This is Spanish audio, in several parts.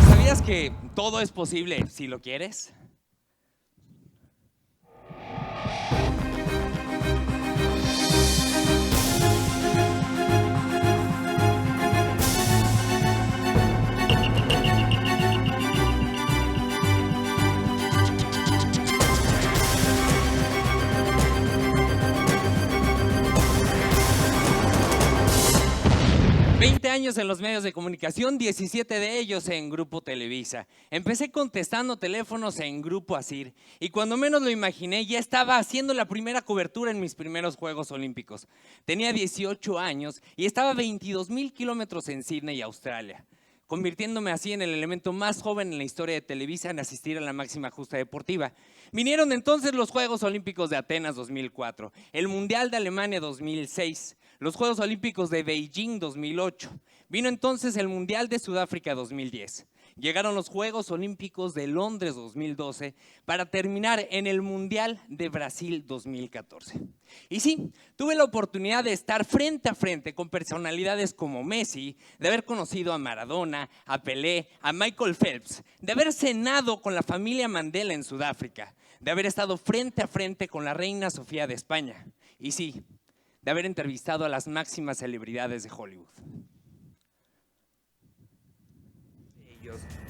¿Sabías que todo es posible si lo quieres? Años en los medios de comunicación, 17 de ellos en Grupo Televisa. Empecé contestando teléfonos en Grupo Asir y cuando menos lo imaginé ya estaba haciendo la primera cobertura en mis primeros Juegos Olímpicos. Tenía 18 años y estaba a 22,000 kilómetros en Sydney, Australia, convirtiéndome así en el elemento más joven en la historia de Televisa en asistir a la máxima justa deportiva. Vinieron entonces los Juegos Olímpicos de Atenas 2004, el Mundial de Alemania 2006, los Juegos Olímpicos de Beijing 2008. Vino entonces el Mundial de Sudáfrica 2010. Llegaron los Juegos Olímpicos de Londres 2012 para terminar en el Mundial de Brasil 2014. Y sí, tuve la oportunidad de estar frente a frente con personalidades como Messi, de haber conocido a Maradona, a Pelé, a Michael Phelps, de haber cenado con la familia Mandela en Sudáfrica, de haber estado frente a frente con la reina Sofía de España. Y sí, de haber entrevistado a las máximas celebridades de Hollywood.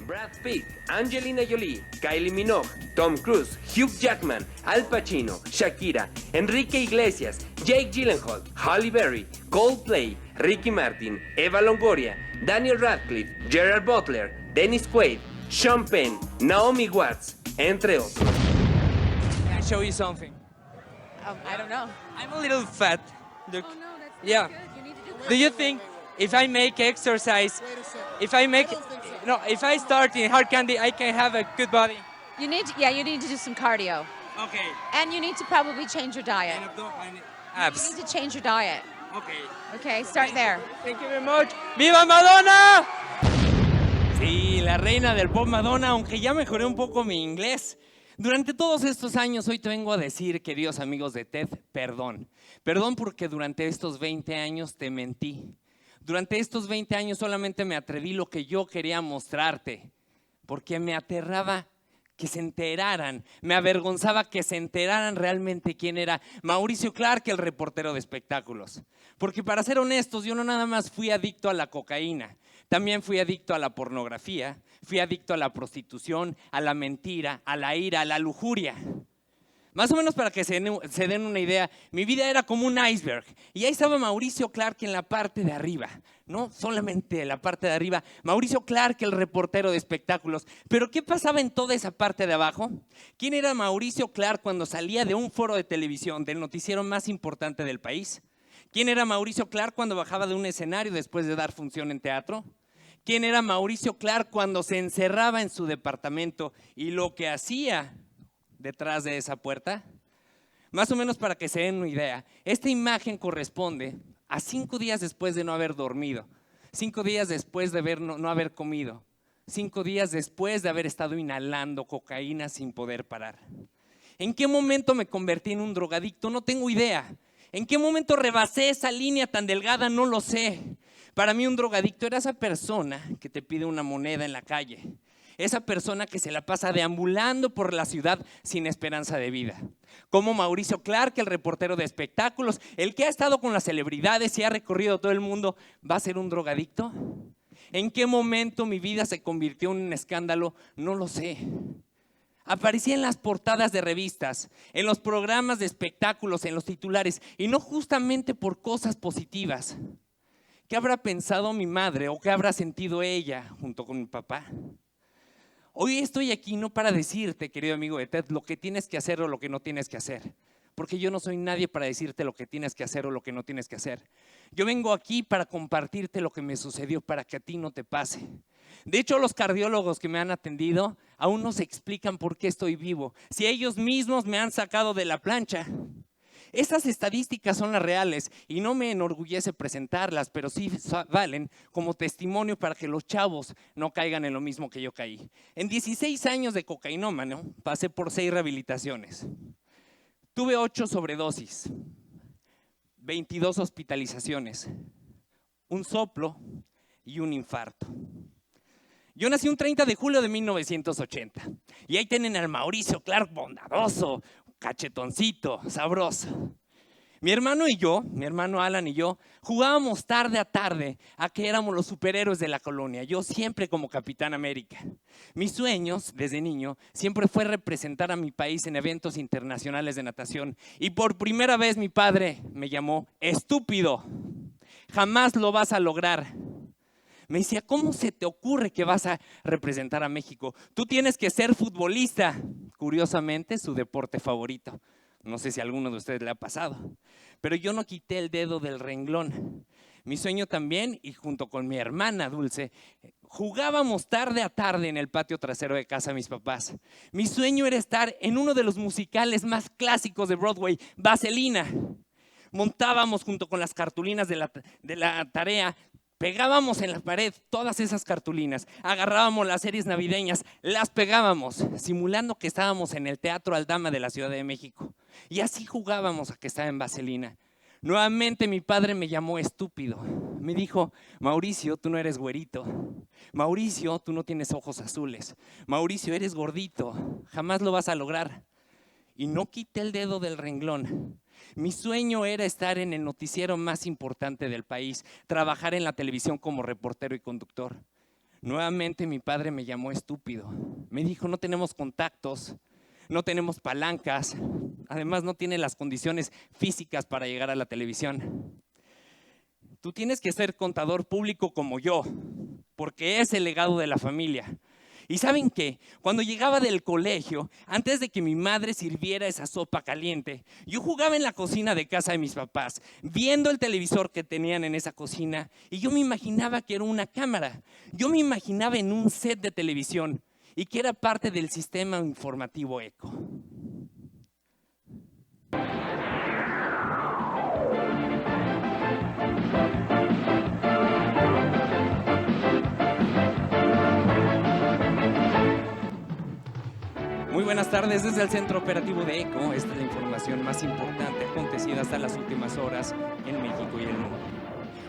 Brad Pitt, Angelina Jolie, Kylie Minogue, Tom Cruise, Hugh Jackman, Al Pacino, Shakira, Enrique Iglesias, Jake Gyllenhaal, Halle Berry, Coldplay, Ricky Martin, Eva Longoria, Daniel Radcliffe, Gerard Butler, Dennis Quaid, Sean Penn, Naomi Watts, entre otros. Can I show you something? I don't know. I'm a little fat. Look. Oh no, that's Yeah. good. You need to do Do you think if I make exercise, if I start in hard candy, I can have a good body? You need to do some cardio. Okay. And you need to probably change your diet. You Abs. need to change your diet. Okay. Okay, start there. Thank you very much. ¡Viva Madonna! Sí, la reina del pop Madonna, aunque ya mejoré un poco mi inglés. Durante todos estos años, hoy te vengo a decir, queridos amigos de TED, perdón. Perdón porque durante estos 20 años te mentí. Durante estos 20 años solamente me atreví lo que yo quería mostrarte, porque me aterraba que se enteraran, me avergonzaba que se enteraran realmente quién era Mauricio Clark, el reportero de espectáculos. Porque para ser honestos, yo no nada más fui adicto a la cocaína, también fui adicto a la pornografía, fui adicto a la prostitución, a la mentira, a la ira, a la lujuria. Más o menos para que se den una idea, mi vida era como un iceberg y ahí estaba Mauricio Clark en la parte de arriba, no solamente en la parte de arriba, Mauricio Clark, el reportero de espectáculos. Pero ¿qué pasaba en toda esa parte de abajo? ¿Quién era Mauricio Clark cuando salía de un foro de televisión, del noticiero más importante del país? ¿Quién era Mauricio Clark cuando bajaba de un escenario después de dar función en teatro? ¿Quién era Mauricio Clark cuando se encerraba en su departamento y lo que hacía detrás de esa puerta? Más o menos para que se den una idea, esta imagen corresponde a 5 días después de no haber dormido, 5 días después de no haber comido, 5 días después de haber estado inhalando cocaína sin poder parar. ¿En qué momento me convertí en un drogadicto? No tengo idea. ¿En qué momento rebasé esa línea tan delgada? No lo sé. Para mí un drogadicto era esa persona que te pide una moneda en la calle. Esa persona que se la pasa deambulando por la ciudad sin esperanza de vida. Como Mauricio Clark, el reportero de espectáculos, el que ha estado con las celebridades y ha recorrido todo el mundo, ¿va a ser un drogadicto? ¿En qué momento mi vida se convirtió en un escándalo? No lo sé. Aparecía en las portadas de revistas, en los programas de espectáculos, en los titulares, y no justamente por cosas positivas. ¿Qué habrá pensado mi madre o qué habrá sentido ella junto con mi papá? Hoy estoy aquí no para decirte, querido amigo de TED, lo que tienes que hacer o lo que no tienes que hacer. Porque yo no soy nadie para decirte lo que tienes que hacer o lo que no tienes que hacer. Yo vengo aquí para compartirte lo que me sucedió para que a ti no te pase. De hecho, los cardiólogos que me han atendido aún no se explican por qué estoy vivo. Si ellos mismos me han sacado de la plancha. Esas estadísticas son las reales y no me enorgullece presentarlas, pero sí valen como testimonio para que los chavos no caigan en lo mismo que yo caí. En 16 años de cocainómano pasé por 6 rehabilitaciones. Tuve 8 sobredosis, 22 hospitalizaciones, un soplo y un infarto. Yo nací un 30 de julio de 1980 y ahí tienen al Mauricio Clark bondadoso, cachetoncito, sabroso. Mi hermano Alan y yo, jugábamos tarde a tarde a que éramos los superhéroes de la colonia, yo siempre como Capitán América. Mis sueños, desde niño, siempre fue representar a mi país en eventos internacionales de natación. Y por primera vez mi padre me llamó estúpido. Jamás lo vas a lograr. Me decía, ¿cómo se te ocurre que vas a representar a México? Tú tienes que ser futbolista. Curiosamente, su deporte favorito. No sé si a alguno de ustedes le ha pasado. Pero yo no quité el dedo del renglón. Mi sueño también, y junto con mi hermana Dulce, jugábamos tarde a tarde en el patio trasero de casa de mis papás. Mi sueño era estar en uno de los musicales más clásicos de Broadway, Vaselina. Montábamos junto con las cartulinas de la tarea. Pegábamos en la pared todas esas cartulinas, agarrábamos las series navideñas, las pegábamos, simulando que estábamos en el Teatro Aldama de la Ciudad de México. Y así jugábamos a que estaba en Vaselina. Nuevamente mi padre me llamó estúpido. Me dijo, Mauricio, tú no eres güerito. Mauricio, tú no tienes ojos azules. Mauricio, eres gordito. Jamás lo vas a lograr. Y no quité el dedo del renglón. Mi sueño era estar en el noticiero más importante del país, trabajar en la televisión como reportero y conductor. Nuevamente mi padre me llamó estúpido. Me dijo, no tenemos contactos, no tenemos palancas, además no tiene las condiciones físicas para llegar a la televisión. Tú tienes que ser contador público como yo, porque es el legado de la familia. ¿Y saben qué? Cuando llegaba del colegio, antes de que mi madre sirviera esa sopa caliente, yo jugaba en la cocina de casa de mis papás, viendo el televisor que tenían en esa cocina, y yo me imaginaba que era una cámara. Yo me imaginaba en un set de televisión y que era parte del sistema informativo ECO. Muy buenas tardes desde el Centro Operativo de ECO. Esta es la información más importante acontecida hasta las últimas horas en México y el mundo.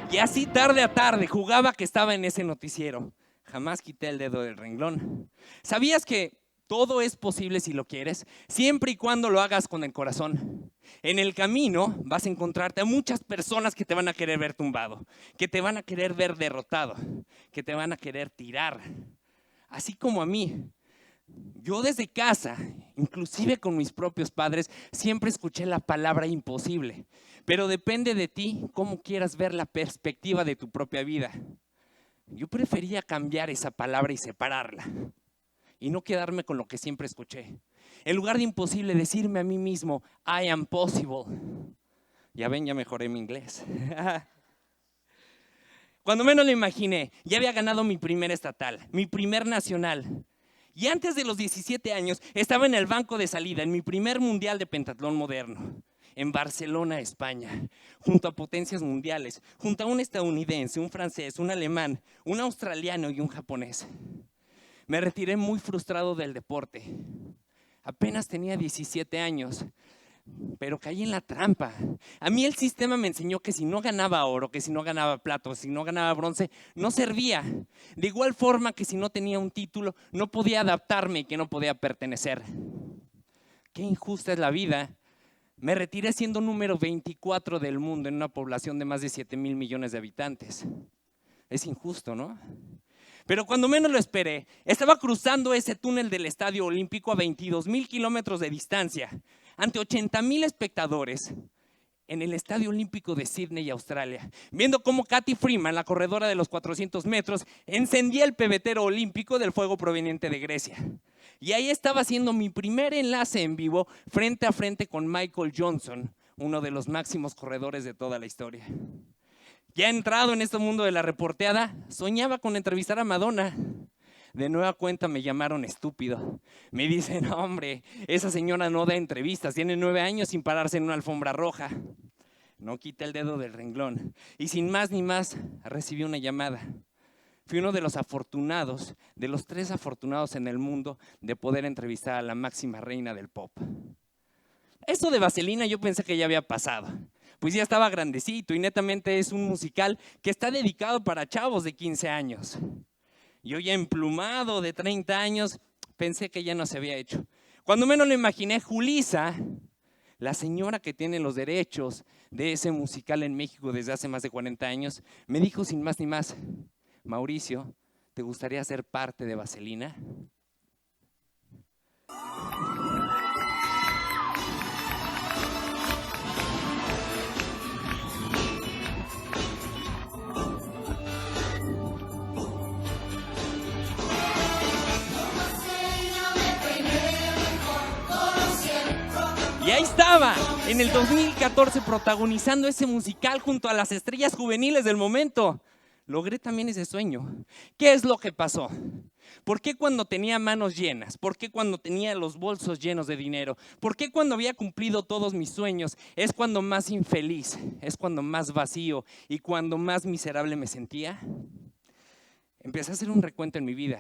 Y así tarde a tarde jugaba que estaba en ese noticiero. Jamás quité el dedo del renglón. ¿Sabías que todo es posible si lo quieres, siempre y cuando lo hagas con el corazón? En el camino vas a encontrarte a muchas personas que te van a querer ver tumbado, que te van a querer ver derrotado, que te van a querer tirar, así como a mí. Yo desde casa, inclusive con mis propios padres, siempre escuché la palabra imposible, pero depende de ti cómo quieras ver la perspectiva de tu propia vida. Yo prefería cambiar esa palabra y separarla y no quedarme con lo que siempre escuché. En lugar de imposible, decirme a mí mismo, I am possible. Ya ven, ya mejoré mi inglés. Cuando menos lo imaginé, ya había ganado mi primer estatal, mi primer nacional. Y antes de los 17 años estaba en el banco de salida, en mi primer mundial de pentatlón moderno, en Barcelona, España, junto a potencias mundiales, junto a un estadounidense, un francés, un alemán, un australiano y un japonés. Me retiré muy frustrado del deporte. Apenas tenía 17 años, pero caí en la trampa. A mí el sistema me enseñó que si no ganaba oro, que si no ganaba plata, si no ganaba bronce, no servía. De igual forma que si no tenía un título, no podía adaptarme y que no podía pertenecer. Qué injusta es la vida. Me retiré siendo número 24 del mundo en una población de más de 7,000 millones de habitantes. Es injusto, ¿no? Pero cuando menos lo esperé, estaba cruzando ese túnel del Estadio Olímpico a 22,000 kilómetros de distancia, ante 80,000 espectadores en el Estadio Olímpico de Sydney, Australia, viendo cómo Cathy Freeman, la corredora de los 400 metros, encendía el pebetero olímpico del fuego proveniente de Grecia. Y ahí estaba haciendo mi primer enlace en vivo frente a frente con Michael Johnson, uno de los máximos corredores de toda la historia. Ya entrado en este mundo de la reporteada, soñaba con entrevistar a Madonna. De nueva cuenta me llamaron estúpido. Me dicen, hombre, esa señora no da entrevistas, tiene 9 años sin pararse en una alfombra roja. No quité el dedo del renglón y sin más ni más recibí una llamada. Fui uno de los afortunados, de los 3 afortunados en el mundo de poder entrevistar a la máxima reina del pop. Eso de Vaselina yo pensé que ya había pasado. Pues ya estaba grandecito y netamente es un musical que está dedicado para chavos de 15 años. Yo ya emplumado de 30 años, pensé que ya no se había hecho. Cuando menos lo imaginé, Julisa, la señora que tiene los derechos de ese musical en México desde hace más de 40 años, me dijo sin más ni más: Mauricio, ¿te gustaría ser parte de Vaselina? Y ahí estaba, en el 2014, protagonizando ese musical junto a las estrellas juveniles del momento. Logré también ese sueño. ¿Qué es lo que pasó? ¿Por qué cuando tenía manos llenas? ¿Por qué cuando tenía los bolsos llenos de dinero? ¿Por qué cuando había cumplido todos mis sueños es cuando más infeliz, es cuando más vacío y cuando más miserable me sentía? Empecé a hacer un recuento en mi vida.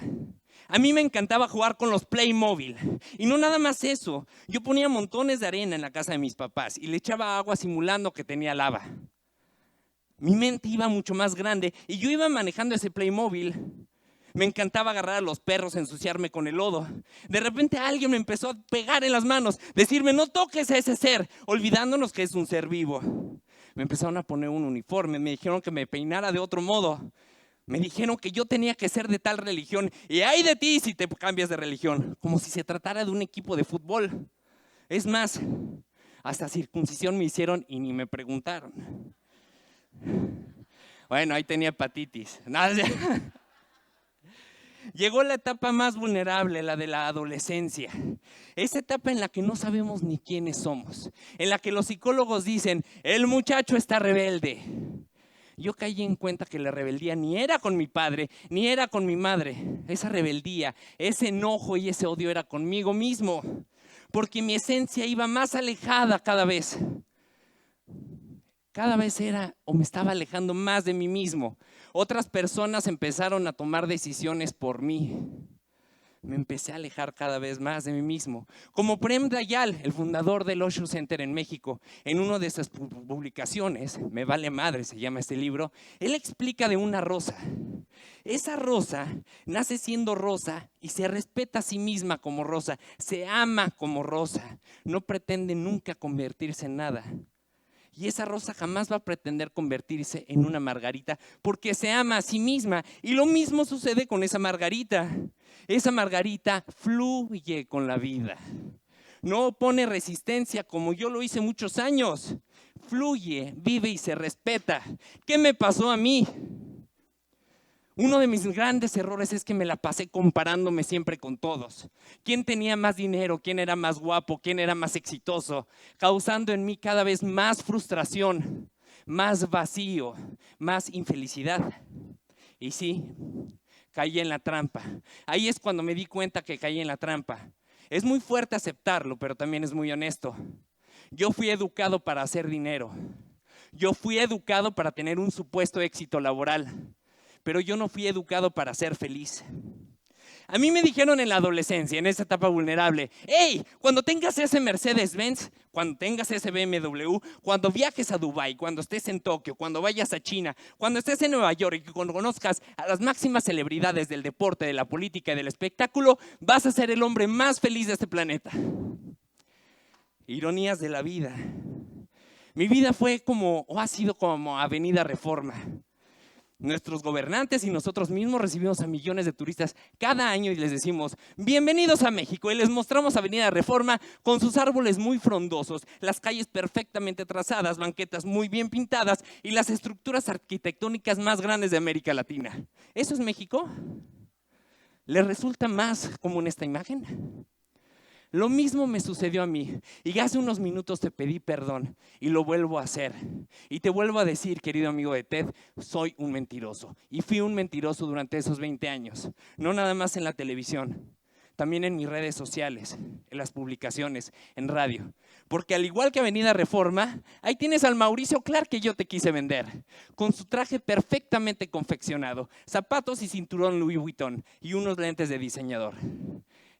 A mí me encantaba jugar con los Playmobil. Y no nada más eso. Yo ponía montones de arena en la casa de mis papás y le echaba agua simulando que tenía lava. Mi mente iba mucho más grande y yo iba manejando ese Playmobil. Me encantaba agarrar a los perros, ensuciarme con el lodo. De repente alguien me empezó a pegar en las manos, decirme: no toques a ese ser, olvidándonos que es un ser vivo. Me empezaron a poner un uniforme, me dijeron que me peinara de otro modo. Me dijeron que yo tenía que ser de tal religión y ay de ti si te cambias de religión, como si se tratara de un equipo de fútbol. Es más, hasta circuncisión me hicieron y ni me preguntaron. Bueno, ahí tenía hepatitis. Llegó la etapa más vulnerable, la de la adolescencia. Esa etapa en la que no sabemos ni quiénes somos, en la que los psicólogos dicen: el muchacho está rebelde. Yo caí en cuenta que la rebeldía ni era con mi padre, ni era con mi madre. Esa rebeldía, ese enojo y ese odio era conmigo mismo, porque mi esencia iba más alejada cada vez. Cada vez era o me estaba alejando más de mí mismo. Otras personas empezaron a tomar decisiones por mí. Me empecé a alejar cada vez más de mí mismo. Como Prem Dayal, el fundador del Osho Center en México, en una de esas publicaciones, Me vale madre se llama este libro, él explica de una rosa. Esa rosa nace siendo rosa y se respeta a sí misma como rosa, se ama como rosa, no pretende nunca convertirse en nada. Y esa rosa jamás va a pretender convertirse en una margarita porque se ama a sí misma. Y lo mismo sucede con esa margarita. Esa margarita fluye con la vida. No opone resistencia como yo lo hice muchos años. Fluye, vive y se respeta. ¿Qué me pasó a mí? Uno de mis grandes errores es que me la pasé comparándome siempre con todos. ¿Quién tenía más dinero? ¿Quién era más guapo? ¿Quién era más exitoso? Causando en mí cada vez más frustración, más vacío, más infelicidad. Y sí, caí en la trampa. Ahí es cuando me di cuenta que caí en la trampa. Es muy fuerte aceptarlo, pero también es muy honesto. Yo fui educado para hacer dinero. Yo fui educado para tener un supuesto éxito laboral. Pero yo no fui educado para ser feliz. A mí me dijeron en la adolescencia, en esa etapa vulnerable: hey, cuando tengas ese Mercedes-Benz, cuando tengas ese BMW, cuando viajes a Dubái, cuando estés en Tokio, cuando vayas a China, cuando estés en Nueva York y cuando conozcas a las máximas celebridades del deporte, de la política y del espectáculo, vas a ser el hombre más feliz de este planeta. Ironías de la vida. Mi vida fue como, o ha sido como Avenida Reforma. Nuestros gobernantes y nosotros mismos recibimos a millones de turistas cada año y les decimos: bienvenidos a México, y les mostramos Avenida Reforma con sus árboles muy frondosos, las calles perfectamente trazadas, banquetas muy bien pintadas y las estructuras arquitectónicas más grandes de América Latina. ¿Eso es México? ¿Les resulta más común esta imagen? Lo mismo me sucedió a mí y hace unos minutos te pedí perdón y lo vuelvo a hacer. Y te vuelvo a decir, querido amigo de TED, soy un mentiroso y fui un mentiroso durante esos 20 años. No nada más en la televisión, también en mis redes sociales, en las publicaciones, en radio. Porque al igual que Avenida Reforma, ahí tienes al Mauricio Clark que yo te quise vender, con su traje perfectamente confeccionado, zapatos y cinturón Louis Vuitton y unos lentes de diseñador.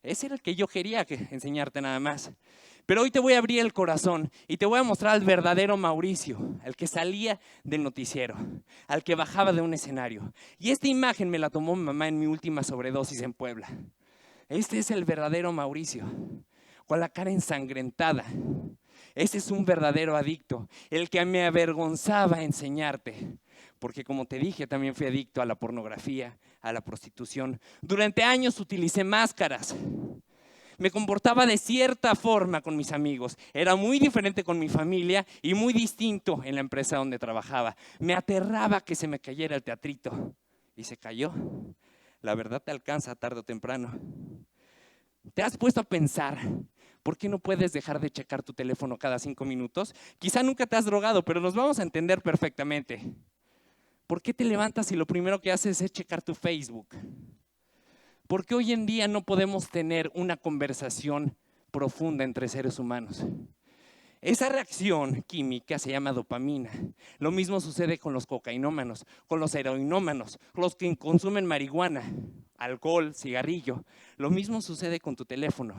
Ese era el que yo quería enseñarte nada más. Pero hoy te voy a abrir el corazón y te voy a mostrar al verdadero Mauricio, al que salía del noticiero, al que bajaba de un escenario. Y esta imagen me la tomó mi mamá en mi última sobredosis en Puebla. Este es el verdadero Mauricio, con la cara ensangrentada. Ese es un verdadero adicto, el que me avergonzaba enseñarte. Porque como te dije, también fui adicto a la pornografía, a la prostitución. Durante años utilicé máscaras. Me comportaba de cierta forma con mis amigos. Era muy diferente con mi familia y muy distinto en la empresa donde trabajaba. Me aterraba que se me cayera el teatrito. Y se cayó. La verdad te alcanza tarde o temprano. ¿Te has puesto a pensar por qué no puedes dejar de checar tu teléfono cada 5 minutos? Quizá nunca te has drogado, pero nos vamos a entender perfectamente. ¿Por qué te levantas y lo primero que haces es checar tu Facebook? ¿Por qué hoy en día no podemos tener una conversación profunda entre seres humanos? Esa reacción química se llama dopamina. Lo mismo sucede con los cocainómanos, con los heroinómanos, los que consumen marihuana, alcohol, cigarrillo. Lo mismo sucede con tu teléfono.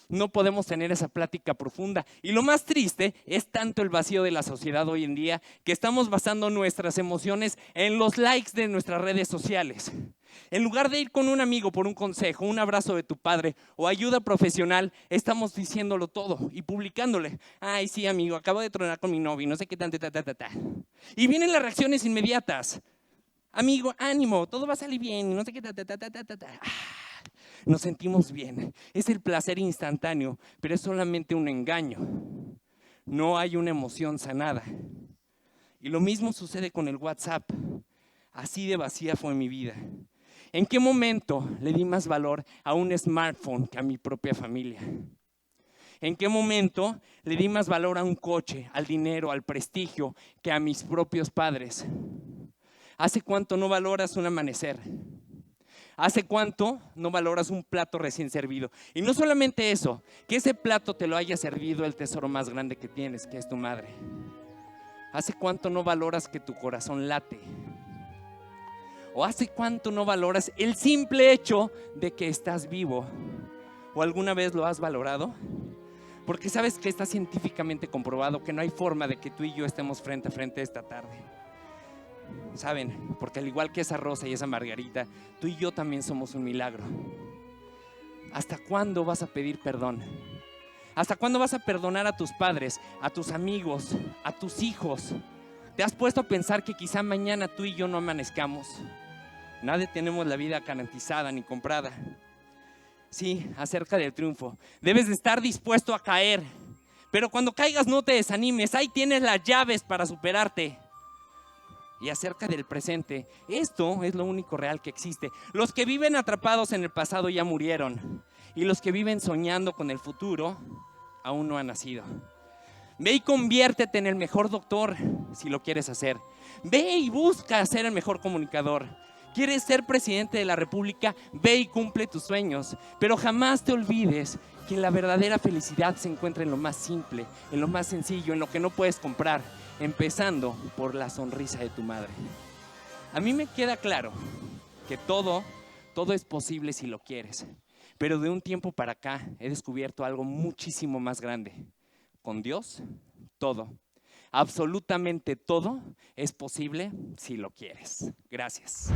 No podemos tener esa plática profunda. Y lo más triste es tanto el vacío de la sociedad hoy en día que estamos basando nuestras emociones en los likes de nuestras redes sociales. En lugar de ir con un amigo por un consejo, un abrazo de tu padre o ayuda profesional, estamos diciéndolo todo y publicándole. Ay, sí, amigo, acabo de tronar con mi novio, no sé qué tan, Y vienen las reacciones inmediatas. Amigo, ánimo, todo va a salir bien, no sé qué Nos sentimos bien. Es el placer instantáneo, pero es solamente un engaño. No hay una emoción sanada. Y lo mismo sucede con el WhatsApp. Así de vacía fue mi vida. ¿En qué momento le di más valor a un smartphone que a mi propia familia? ¿En qué momento le di más valor a un coche, al dinero, al prestigio, que a mis propios padres? ¿Hace cuánto no valoras un amanecer? ¿Hace cuánto no valoras un plato recién servido? Y no solamente eso, que ese plato te lo haya servido el tesoro más grande que tienes, que es tu madre. ¿Hace cuánto no valoras que tu corazón late? ¿O hace cuánto no valoras el simple hecho de que estás vivo? ¿O alguna vez lo has valorado? Porque sabes que está científicamente comprobado que no hay forma de que tú y yo estemos frente a frente esta tarde. ¿Saben? Porque al igual que esa rosa y esa margarita, tú y yo también somos un milagro. ¿Hasta cuándo vas a pedir perdón? ¿Hasta cuándo vas a perdonar a tus padres, a tus amigos, a tus hijos? ¿Te has puesto a pensar que quizá mañana tú y yo no amanezcamos? Nadie tenemos la vida garantizada ni comprada. Sí, acerca del triunfo. Debes de estar dispuesto a caer. Pero cuando caigas no te desanimes. Ahí tienes las llaves para superarte. Y acerca del presente, esto es lo único real que existe. Los que viven atrapados en el pasado ya murieron. Y los que viven soñando con el futuro aún no han nacido. Ve y conviértete en el mejor doctor si lo quieres hacer. Ve y busca ser el mejor comunicador. ¿Quieres ser presidente de la República? Ve y cumple tus sueños. Pero jamás te olvides que la verdadera felicidad se encuentra en lo más simple, en lo más sencillo, en lo que no puedes comprar, empezando por la sonrisa de tu madre. A mí me queda claro que todo es posible si lo quieres. Pero de un tiempo para acá he descubierto algo muchísimo más grande. Con Dios, todo, absolutamente todo es posible si lo quieres. Gracias.